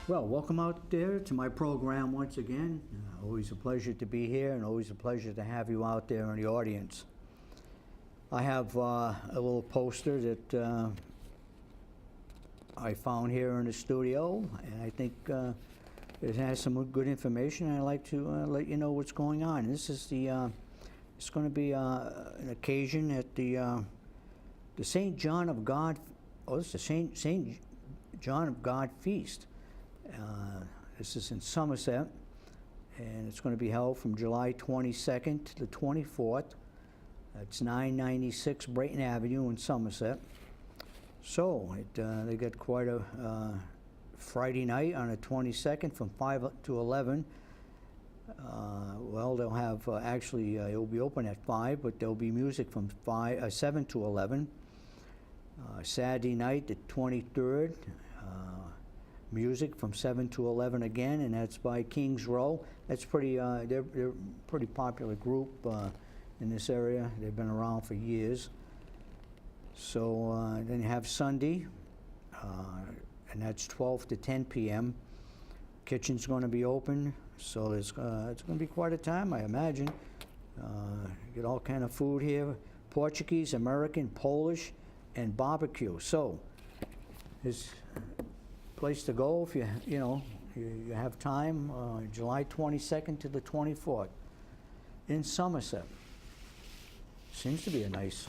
Well, welcome out there to my program once again. Always a pleasure to be here and always a pleasure to have you out there in the audience. I have a little poster that I found here in the studio, and I think it has some good information, and I'd like to let you know what's going on. This is the, it's going to be an occasion at the St. John of God, this is the St. John of God Feast. This is in Somerset, and it's going to be held from July 22nd to the 24th. It's 996 Brayton Avenue in Somerset. So they got quite a Friday night on the 22nd from 5 to 11. Well, they'll have actually it'll be open at 5, but there'll be music from 7 to 11. Saturday night, the 23rd. Music from 7 to 11 again, and that's by Kings Row. That's pretty. They're a pretty popular group in this area. They've been around for years. So then you have Sunday, and that's 12 to 10 p.m. Kitchen's going to be open, so it's going to be quite a time, I imagine. Get all kind of food here: Portuguese, American, Polish, and barbecue. So it's place to go if you have time. July 22nd to the 24th in Somerset. Seems to be a nice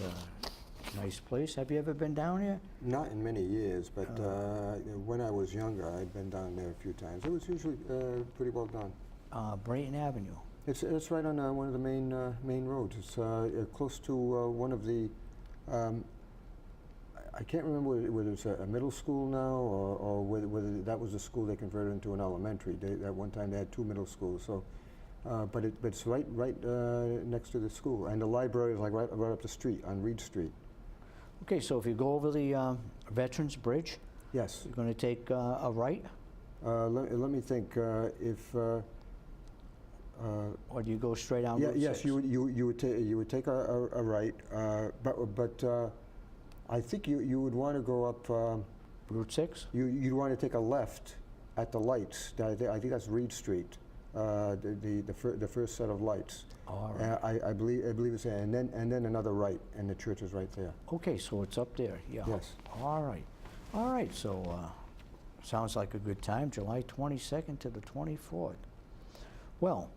place. Have you ever been down here? Not in many years, but when I was younger, I'd been down there a few times. It was usually pretty well done. Brayton Avenue. It's right on one of the main roads. It's close to one of the. I can't remember whether it's a middle school now or whether that was a school they converted into an elementary. At one time they had 2 middle schools. So, but it's right next to the school, and the library is like right up the street on Reed Street. Okay, so if you go over the Veterans Bridge, yes, you're going to take a right. Let me think. If or do you go straight down? Route yes, 6? you would take a right, but. I think you would want to go up Route 6. You'd want to take a left at the lights. I think that's Reed Street, the first set of lights. All right. I believe it's there, and then another right, and the church is right there. Okay, so it's up there. Yeah. Yes. All right. So sounds like a good time. July 22nd to the 24th. Well.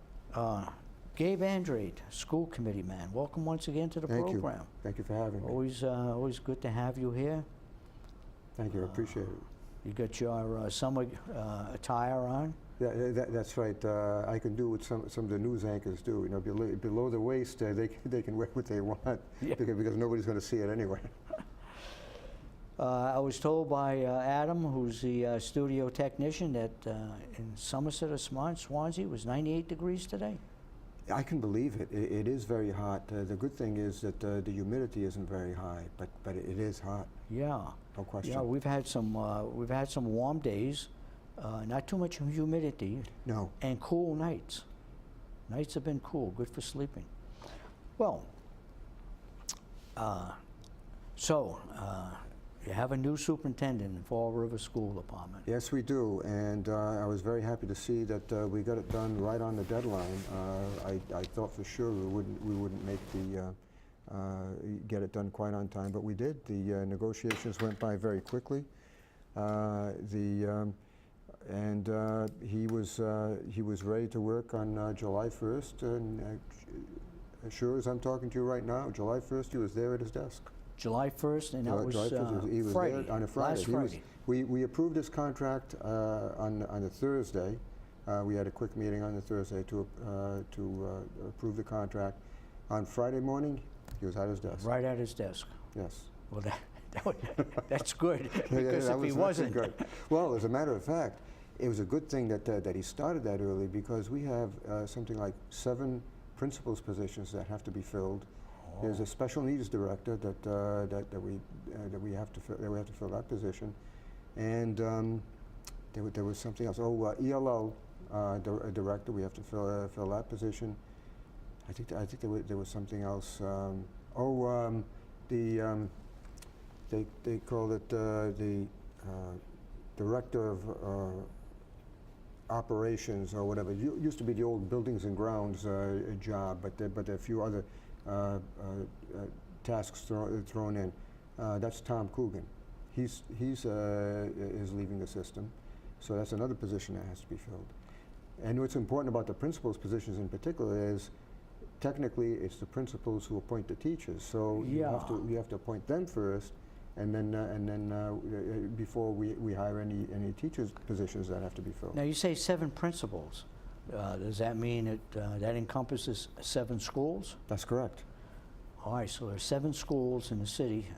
Gabe Andrade, school committee man. Welcome once again to the program. Thank you for having me. Always good to have you here. Thank you. I appreciate it. You got your summer attire on? Yeah, that's right. I can do what some of the news anchors do. You know, below the waist, they can wear what they want, yeah. because nobody's going to see it anyway. I was told by Adam, who's the studio technician, that in Somerset or Swansea it was 98 degrees today. I can believe it. It is very hot. The good thing is that the humidity isn't very high, but it is hot. Yeah. No question. Yeah, we've had some warm days, not too much humidity. No. And cool nights. Nights have been cool, good for sleeping. Well, you have a new superintendent in Fall River School Department. Yes, we do, and I was very happy to see that we got it done right on the deadline. I thought for sure we wouldn't make get it done quite on time, but we did. The negotiations went by very quickly. He was ready to work on July 1st, and as sure as I'm talking to you right now, July 1st he was there at his desk. July 1st, and that was he was Friday, there on a Friday. Last Friday. We approved his contract on a Thursday. We had a quick meeting on the Thursday to approve the contract. On Friday morning, he was at his desk. Right at his desk. Yes. Well, that's good, because if he wasn't. Good. Well, as a matter of fact, it was a good thing that he started that early, because we have something like 7 principals positions that have to be filled. There's a special needs director that we have to fill that position, and there was something else. ELL director, we have to fill that position. I think there was something else. They call it the director of operations or whatever. Used to be the old buildings and grounds job, but there are a few other tasks thrown in. That's Tom Coogan. He's is leaving the system, so that's another position that has to be filled. And what's important about the principals' positions in particular is, technically, it's the principals who appoint the teachers. So you have to appoint them first, and then before we hire any teachers' positions that have to be filled. Now, you say 7 principals. Does that mean that encompasses 7 schools? That's correct. All right, so there's 7 schools in the city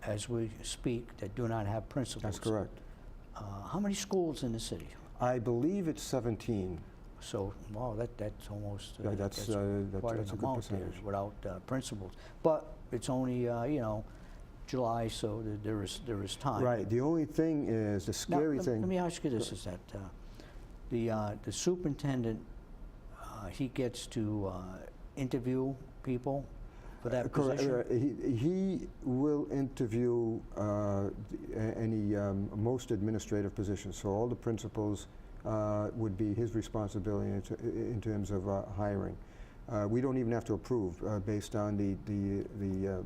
as we speak that do not have principals. That's correct. How many schools in the city? I believe it's 17. So, wow, that's almost That's quite a an good amount there percentage. without principals. But it's only July, so there is time. Right. The only thing is, the Now, scary let thing. me ask you this: is that the superintendent he gets to interview people for that position? He will interview any most administrative positions. So all the principals would be his responsibility in terms of hiring. We don't even have to approve based on the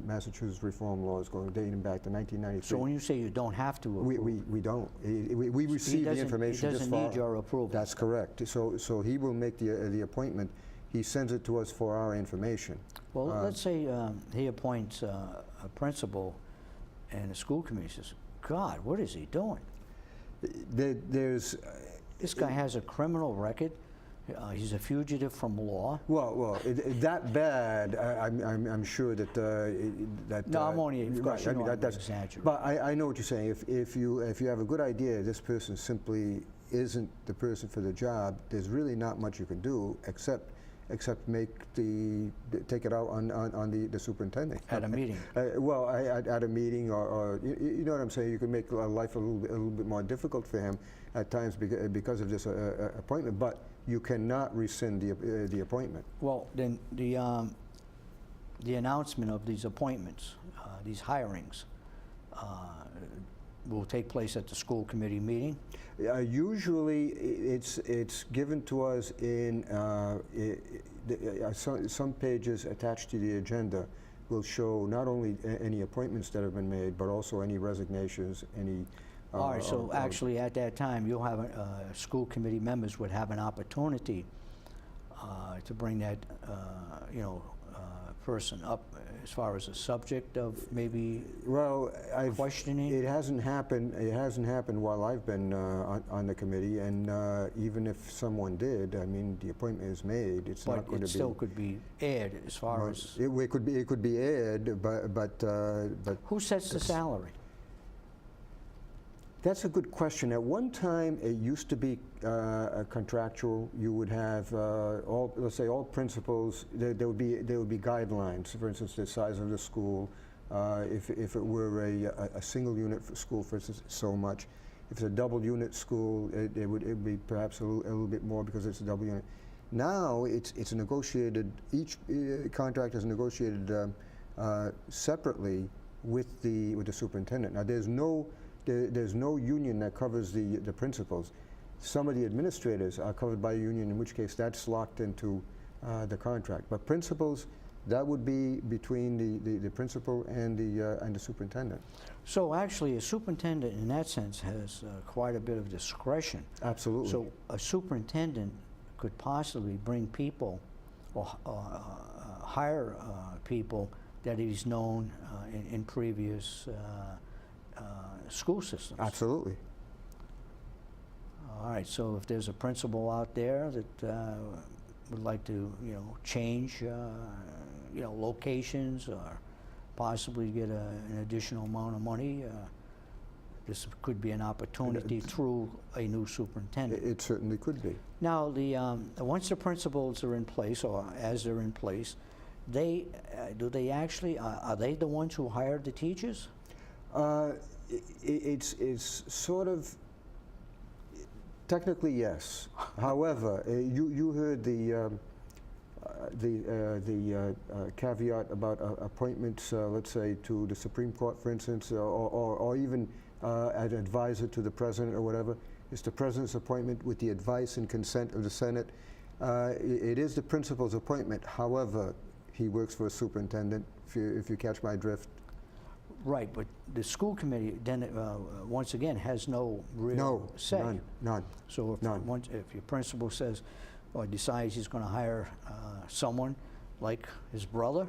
Massachusetts reform laws dating back to 1993. So when you say you don't have to approve, we don't. We receive the information. He doesn't need your approval. That's correct. So he will make the appointment. He sends it to us for our information. Well, let's say he appoints a principal, and the school committee says, "God, what is he doing? This guy has a criminal record. He's a fugitive from law." Well, that bad. I'm sure that. No, I'm only. Of course, right, you know I'm that's exaggerating. But I know what you're saying. If you have a good idea, this person simply isn't the person for the job. There's really not much you can do except take it out on the superintendent At a meeting. At a meeting, or you know what I'm saying. You can make life a little bit more difficult for him at times because of this appointment. But you cannot rescind the appointment. Well, then the announcement of these appointments, these hirings, will take place at the school committee meeting. Usually, it's given to us in some pages attached to the agenda. Will show not only any appointments that have been made, but also any resignations, any. All right. So actually, at that time, you'll have school committee members would have an opportunity to bring that person up as far as a subject of maybe questioning. It hasn't happened. It hasn't happened while I've been on the committee, and even if someone did, I mean, the appointment is made. It's not going to be. But it still could be aired as far as. It could be aired, but. Who sets the salary? That's a good question. At one time, it used to be contractual. You would have let's say all principals. There would be guidelines. For instance, the size of the school. If it were a single unit school, for instance, so much. If it's a double unit school, it would be perhaps a little bit more because it's a double unit. Now it's negotiated. Each contract is negotiated separately with the superintendent. Now there's no union that covers the principals. Some of the administrators are covered by a union, in which case that's locked into the contract. But principals, that would be between the principal and the superintendent. So actually, a superintendent, in that sense, has quite a bit of discretion. Absolutely. So a superintendent could possibly bring people or hire people that he's known in previous school systems. Absolutely. All right. So if there's a principal out there that would like to, change, locations or possibly get an additional amount of money, this could be an opportunity through a new superintendent. It certainly could be. Now, once the principals are in place, or as they're in place, are they the ones who hired the teachers? It's sort of, technically yes. However, you heard the caveat about appointments, let's say to the Supreme Court, for instance, or even an advisor to the president or whatever. It's the president's appointment with the advice and consent of the Senate. It is the principal's appointment. However, he works for a superintendent, if you catch my drift. Right, but the school committee then, once again, has no real say. None. So if your principal says, or decides he's going to hire someone like his brother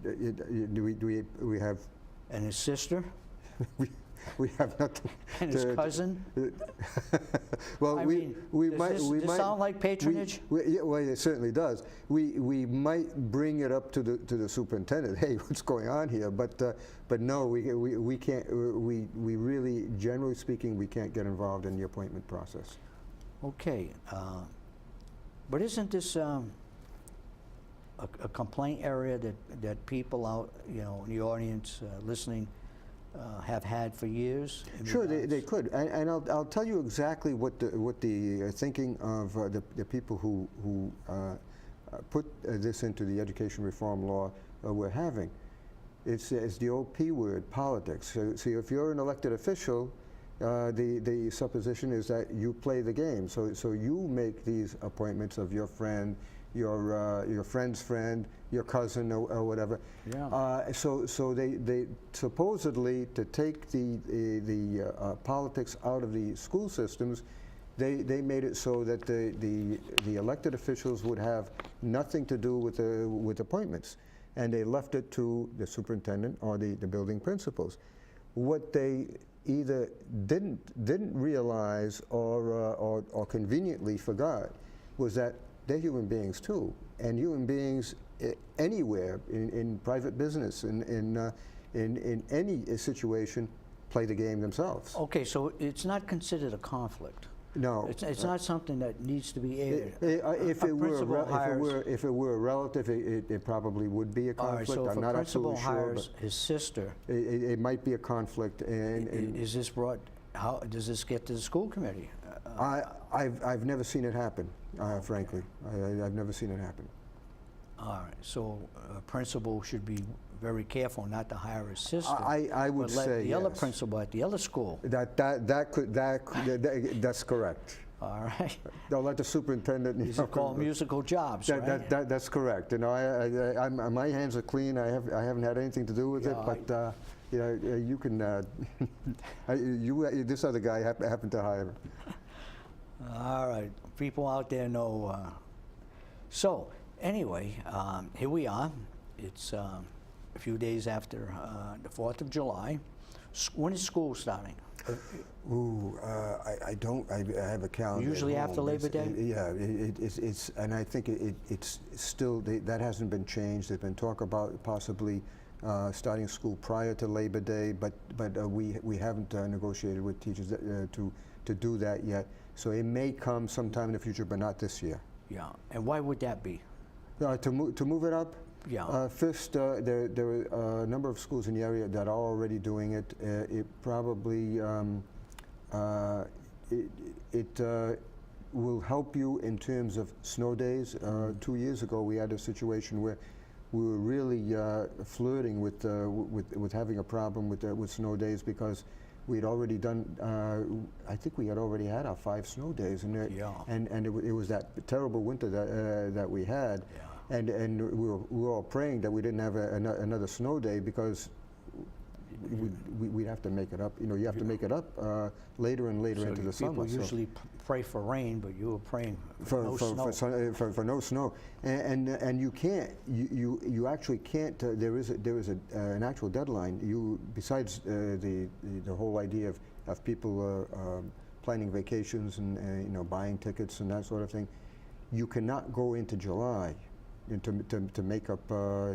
Do we have... and his sister we have nothing. and his cousin? Well, I we mean, might... Does this sound like patronage? Yeah, well, it certainly does. We might bring it up to the superintendent. Hey, what's going on here? But no, we can't. We really, generally speaking, we can't get involved in the appointment process. Okay, but isn't this a complaint area that people out, in the audience listening have had for years? Sure, they could, and I'll tell you exactly what the thinking of the people who put this into the education reform law were having. It's the old P word, politics. So if you're an elected official, the supposition is that you play the game. So you make these appointments of your friend, your friend's friend, your cousin, or whatever. Yeah. So they supposedly, to take the politics out of the school systems, they made it so that the elected officials would have nothing to do with appointments, and they left it to the superintendent or the building principals. What they either didn't realize or conveniently forgot was that they're human beings too, and human beings anywhere in private business, in any situation, play the game themselves. Okay, so it's not considered a conflict. No, It's not something that needs to be aired. If it were a relative, it probably would be a conflict. All right, so if I'm a not principal absolutely sure, hires his sister, it might be a conflict. And is this brought? How does this get to the school committee? I've never seen it happen, frankly. I've never seen it happen. All right, so a principal should be very careful not to hire his sister. I would but let say the other yes. principal at the other school. That's correct. All right. They'll let the superintendent. These are called musical jobs, right? That's correct. My hands are clean. I haven't had anything to do with it. But you can. This other guy happened to hire him. All right, people out there know. So anyway, here we are. It's a few days after the 4th of July. When is school starting? Ooh, I don't. I have a calendar. Usually at after home. Labor Day? It's and I think it's still, that hasn't been changed. There's been talk about possibly starting school prior to Labor Day, but we haven't negotiated with teachers to do that yet. So it may come sometime in the future, but not this year. Yeah, and why would that be? To move it up. Yeah. First, there are a number of schools in the area that are already doing it. It probably will help you in terms of snow days. 2 years ago, we had a situation where we were really flirting with having a problem with snow days, because we had already done. I think we had already had our 5 snow days, and it was that terrible winter that we had. Yeah. And we were all praying that we didn't have another snow day, because we'd have to make it up. You have to make it up later and later into the summer. People usually pray for rain, but you were praying for no snow. For no snow, and you can't. You actually can't. There is an actual deadline. Besides the whole idea of people planning vacations and buying tickets and that sort of thing, you cannot go into July to make up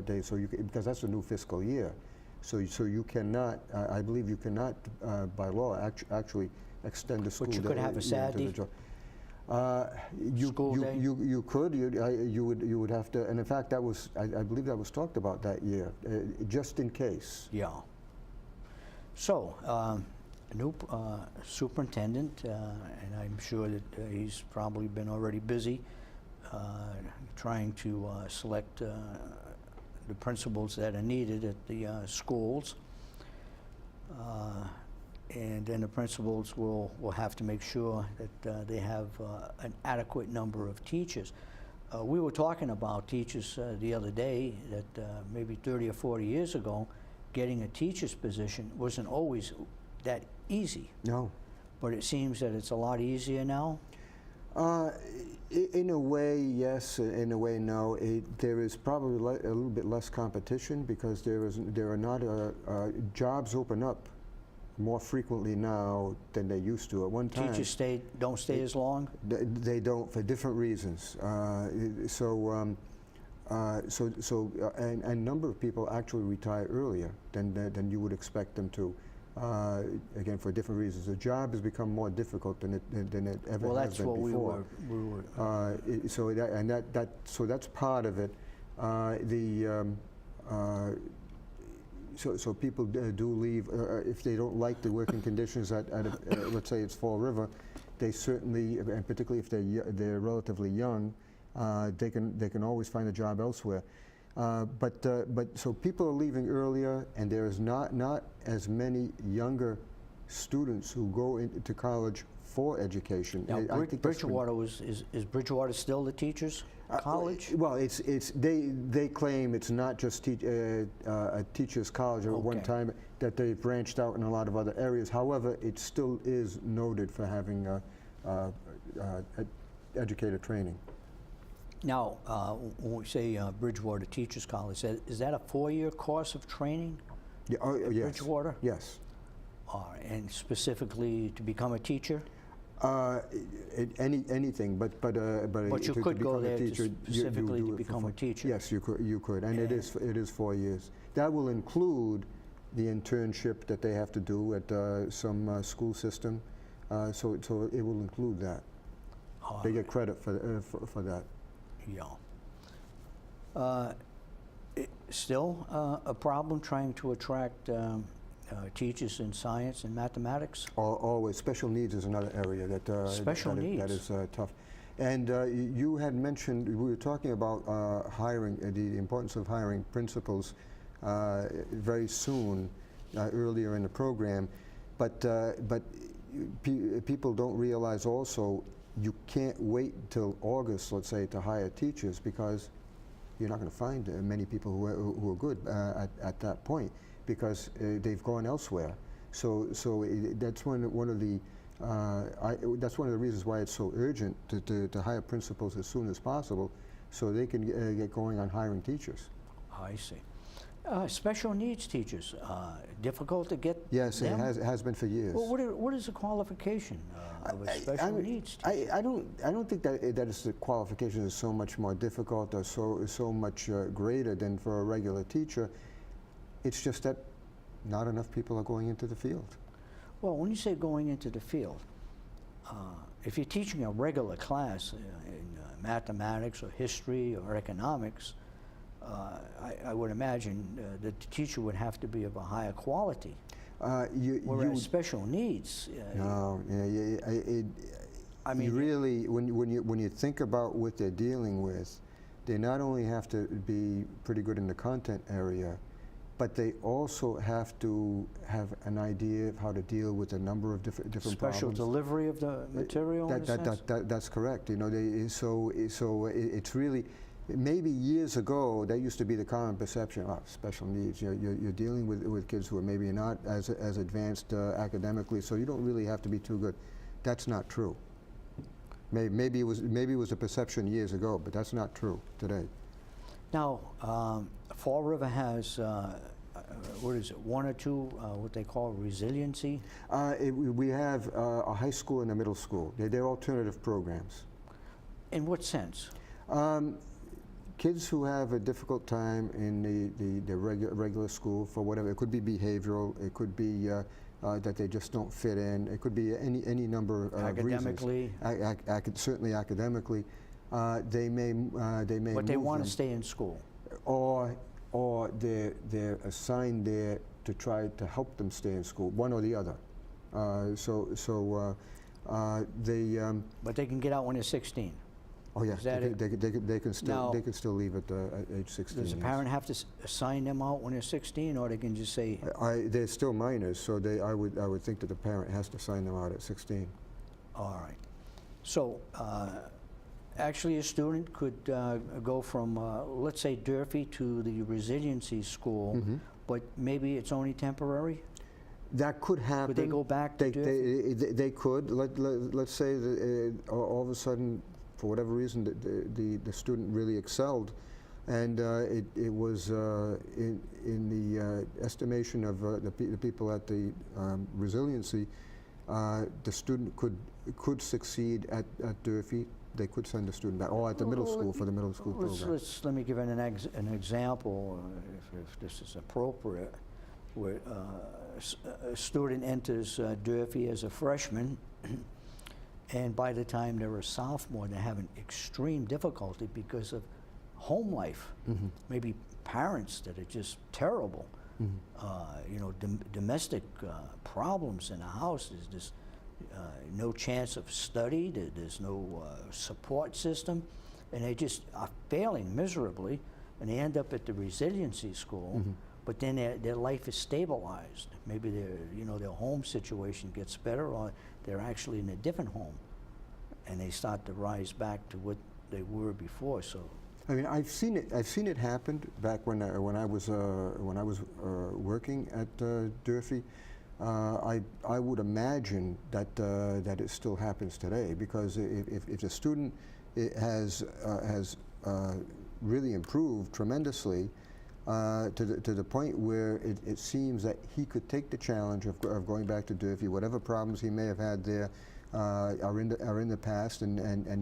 days, because that's the new fiscal year. So you cannot. I believe you cannot, by law, actually extend the school day. But you could have a Saturday school day. You could. You would have to. And in fact, that was. I believe that was talked about that year, just in case. Yeah. So, a new superintendent, and I'm sure that he's probably been already busy trying to select the principals that are needed at the schools. and then the principals will have to make sure that they have an adequate number of teachers. We were talking about teachers the other day that maybe 30 or 40 years ago, getting a teacher's position wasn't always that easy. No. But it seems that it's a lot easier now. In a way, yes. In a way, no. There is probably a little bit less competition because there are not jobs open up more frequently now than they used to at one time. Teachers don't stay as long? They don't, for different reasons. And a number of people actually retire earlier than you would expect them to. Again, for different reasons. The job has become more difficult than it ever has been before. So that's part of it. So people do leave if they don't like the working conditions at let's say it's Fall River. They certainly, and particularly if they're relatively young, they can always find a job elsewhere. But so people are leaving earlier, and there is not as many younger students who go into college for education. Now, Bridgewater is Bridgewater still the teachers' college? Well, they claim it's not just a teachers' college at one time, that they've branched out in a lot of other areas. However, it still is noted for having educator training. Now, when we say Bridgewater Teachers College, is that a 4-year course of training? Yeah, at yes. Bridgewater? Yes. And specifically to become a teacher? Anything, but you could go there specifically to become a teacher. Yes, you could, and it is 4 years. That will include the internship that they have to do at some school system. So it will include that. They get credit for that. Yeah. Still a problem trying to attract teachers in science and mathematics? Always. Special needs is another area that that is tough. And you had mentioned, we were talking about hiring, the importance of hiring principals very soon, earlier in the program. But people don't realize also you can't wait until August, let's say, to hire teachers, because you're not going to find many people who are good at that point, because they've gone elsewhere. So that's one of the reasons why it's so urgent to hire principals as soon as possible, so they can get going on hiring teachers. I see. Special needs teachers, difficult to get? Yes, them? it has been for years. Well, what is the qualification of a special needs teacher? I don't think that it's the qualification is so much more difficult or so much greater than for a regular teacher. It's just that not enough people are going into the field. Well, when you say going into the field, if you're teaching a regular class in mathematics or history or economics, I would imagine that the teacher would have to be of a higher quality. Whereas special needs. No, I mean, you really, when you think about what they're dealing with, they not only have to be pretty good in the content area, but they also have to have an idea of how to deal with a number of different special problems. delivery of the material. That's correct. You know, so it's really. Maybe years ago, that used to be the common perception. Oh, special needs. You're dealing with kids who are maybe not as advanced academically, so you don't really have to be too good. That's not true. Maybe it was a perception years ago, but that's not true today. Now, Fall River has what is it? 1 or 2 what they call resiliency. We have a high school and a middle school. They're alternative programs. In what sense? Kids who have a difficult time in the regular school for whatever. It could be behavioral. It could be that they just don't fit in. It could be any number of academically. Reasons. Certainly academically. They may. But they want to stay in school. Or they're assigned there to try to help them stay in school. One or the other. But they can get out when they're 16. Oh, yeah, Is that it? they can still, Now- they can still leave at age 16. Does the yes. parent have to sign them out when they're 16, or they can just say, They're still minors, so I would think that the parent has to sign them out at 16. all right. So, actually, a student could go from, let's say, Durfee to the Resiliency School, Mm-hmm. but maybe it's only temporary? That could happen. Could they go back to Durfee? They could. Let's say that all of a sudden, for whatever reason, the student really excelled, and it was in the estimation of the people at the Resiliency, the student could succeed at Durfee. They could send the student back, or at the middle school for the middle school program. Let me give an example, if this is appropriate, where a student enters Durfee as a freshman, and by the time they're a sophomore, they're having extreme difficulty because of home life. Mm-hmm. Maybe parents that are just terrible. You know, domestic problems in the house. There's just no chance of study. There's no support system, and they just are failing miserably. And they end up at the Resiliency School, but then their life is stabilized. Maybe their home situation gets better, or they're actually in a different home, and they start to rise back to what they were before. So. I mean, I've seen it happen back when I was working at Durfee. I would imagine that that it still happens today, because if the student has really improved tremendously to the point where it seems that he could take the challenge of going back to Durfee, whatever problems he may have had there are in the past, and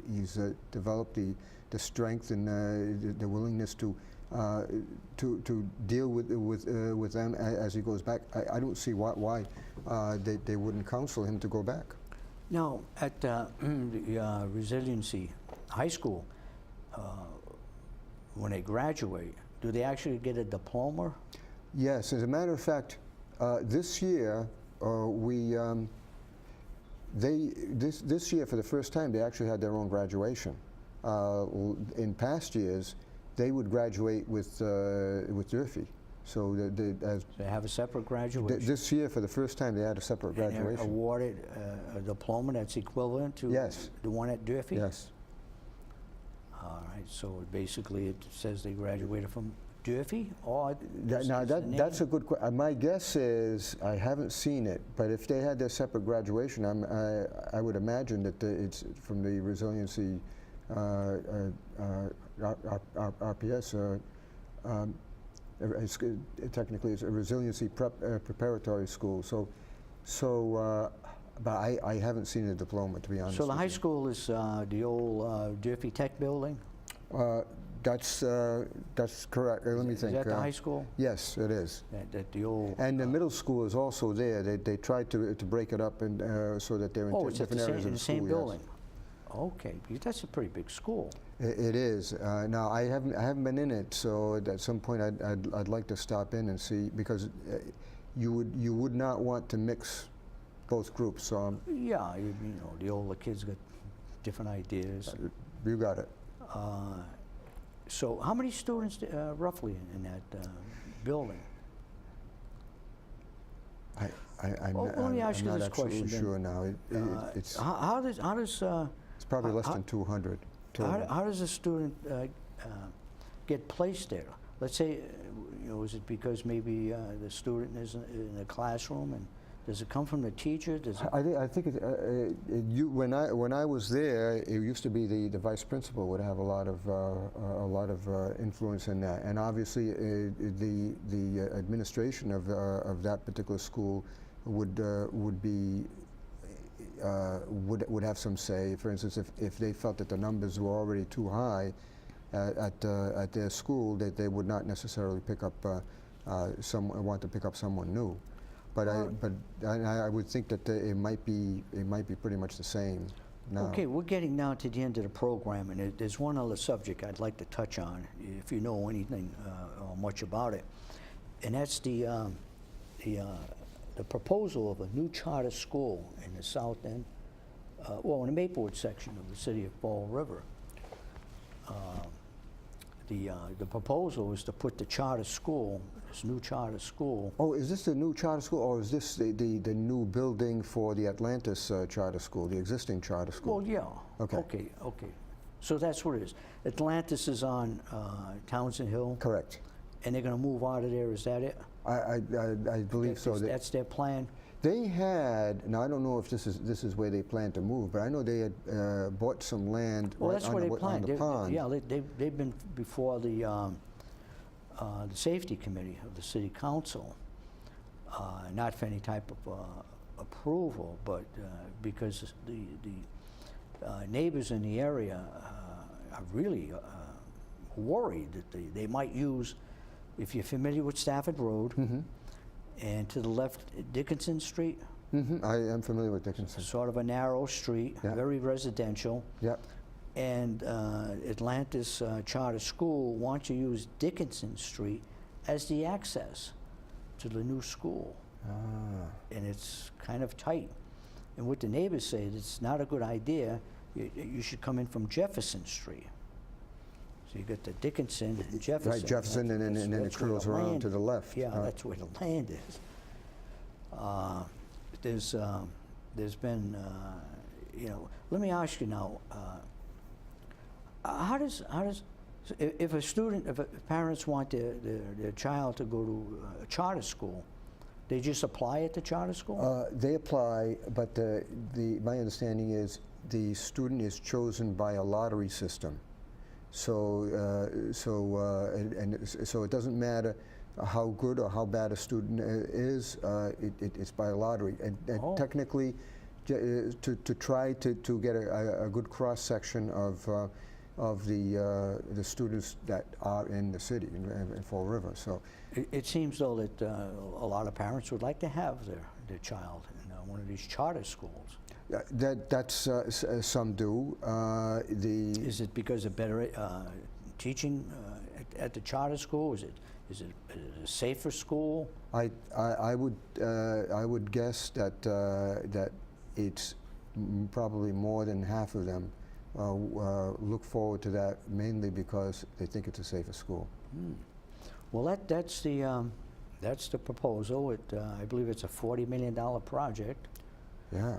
he's developed the strength and the willingness to deal with them as he goes back. I don't see why they wouldn't counsel him to go back. Now, at the Resiliency High School, when they graduate, do they actually get a diploma? Yes, as a matter of fact, this year this year for the first time they actually had their own graduation. In past years, they would graduate with Durfee. So They have a separate graduation? this year, for the first time, they had a separate And they're graduation. awarded a diploma that's equivalent to Yes. the one at Durfee? Yes. All right, so basically it says they graduated from Durfee, or Now that's a good question. My guess is, I haven't seen it, but if they had their separate graduation, I would imagine that it's from the Resiliency RPS. Technically, it's a Resiliency Preparatory School. But I haven't seen a diploma, to be honest. So the with high you. school is the old Durfee Tech building? That's correct. Let me think. Is that the high school? Yes, it is. That the old... And the middle school is also there. They tried to break it up and so that they're in it's at different areas of the school. same yes. building? Okay, because that's a pretty big school. It is. Now I haven't been in it, so at some point I'd like to stop in and see, because you would not want to mix both groups. So Yeah, you know, the older kids got different ideas. you got it. So how many students roughly in that building? I'm Let me ask you not this absolutely question then. sure now. It's How does probably less than 200 total. how does a student get placed there? Let's say, is it because maybe the student is in a classroom, and does it come from the teacher? Does it, I think when I was there, it used to be the vice principal would have a lot of influence in that, and obviously the administration of that particular school would have some say. For instance, if they felt that the numbers were already too high at their school, that they would not necessarily pick up want to pick up someone new. But I would think that it might be pretty much the same now. Okay, we're getting now to the end of the program, and there's one other subject I'd like to touch on, if you know anything or much about it, and that's the proposal of a new charter school in the south end well, in the Maplewood section of the city of Fall River. The proposal is to put the charter school, this new charter school. Oh, is this the new charter school, or is this the new building for the Atlantis charter school, the existing charter school? Well, yeah. Okay. Okay. So that's what it is. Atlantis is on Townsend Hill, Correct. and they're going to move out of there. Is that it? I believe so. That's their plan. They had, now I don't know if this is where they plan to move, but I know they had bought some land Well, right that's on where the, they plan. on the pond. Yeah, they've been before the safety committee of the city council, not for any type of approval, but because the neighbors in the area are really worried that they might use, if you're familiar with Stafford Road, and to the left, Dickinson Street, I am familiar with Dickinson. sort of a narrow street, Yeah. very residential. Yep. And Atlantis Charter School wants to use Dickinson Street as the access to the new school. And it's kind of tight. And what the neighbors say, it's not a good idea. You should come in from Jefferson Street. So you got the Dickinson and Jefferson. Right, Jefferson, and then it that's where curls the around land- to the left. Yeah, that's where the land is. There's been, let me ask you now, how does, if parents want their child to go to a charter school, they just apply at the charter school? They apply, but my understanding is the student is chosen by a lottery system. So it doesn't matter how good or how bad a student is. It's by a lottery, and technically, to try to get a good cross section of the students that are in the city in Fall River. So It seems though that a lot of parents would like to have their child in one of these charter schools. that's some do. Is it because of better teaching at the charter school? Is it a safer school? I would guess that it's probably more than half of them look forward to that, mainly because they think it's a safer school. Well, that's the proposal. I believe it's a $40 million project. Yeah,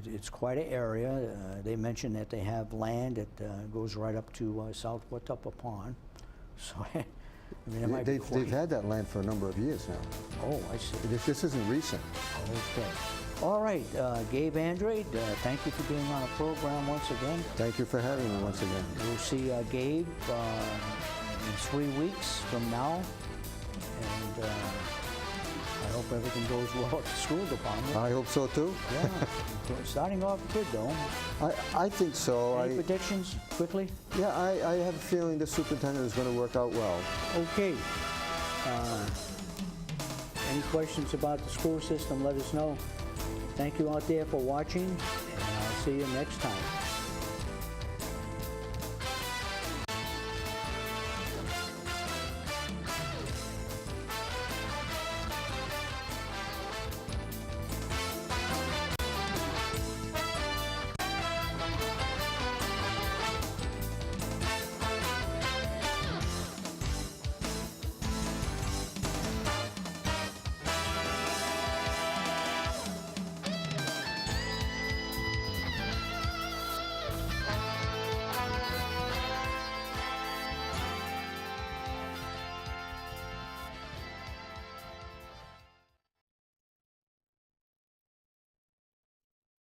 It's quite an area. They mentioned that they have land that goes right up to South Watuppa Pond. So, I mean, it might be they've had that land for a number of years now. Oh, I see. This isn't recent. Okay. All right, Gabe Andrade, thank you for being on the program once again. Thank you for having me once again. We'll see Gabe in 3 weeks from now, and I hope everything goes well at the school department. I hope so too. Yeah, starting off good though. I think so. Any predictions, quickly? Yeah, I have a feeling the superintendent is going to work out well. Okay. Any questions about the school system, let us know. Thank you out there for watching, and I'll see you next time.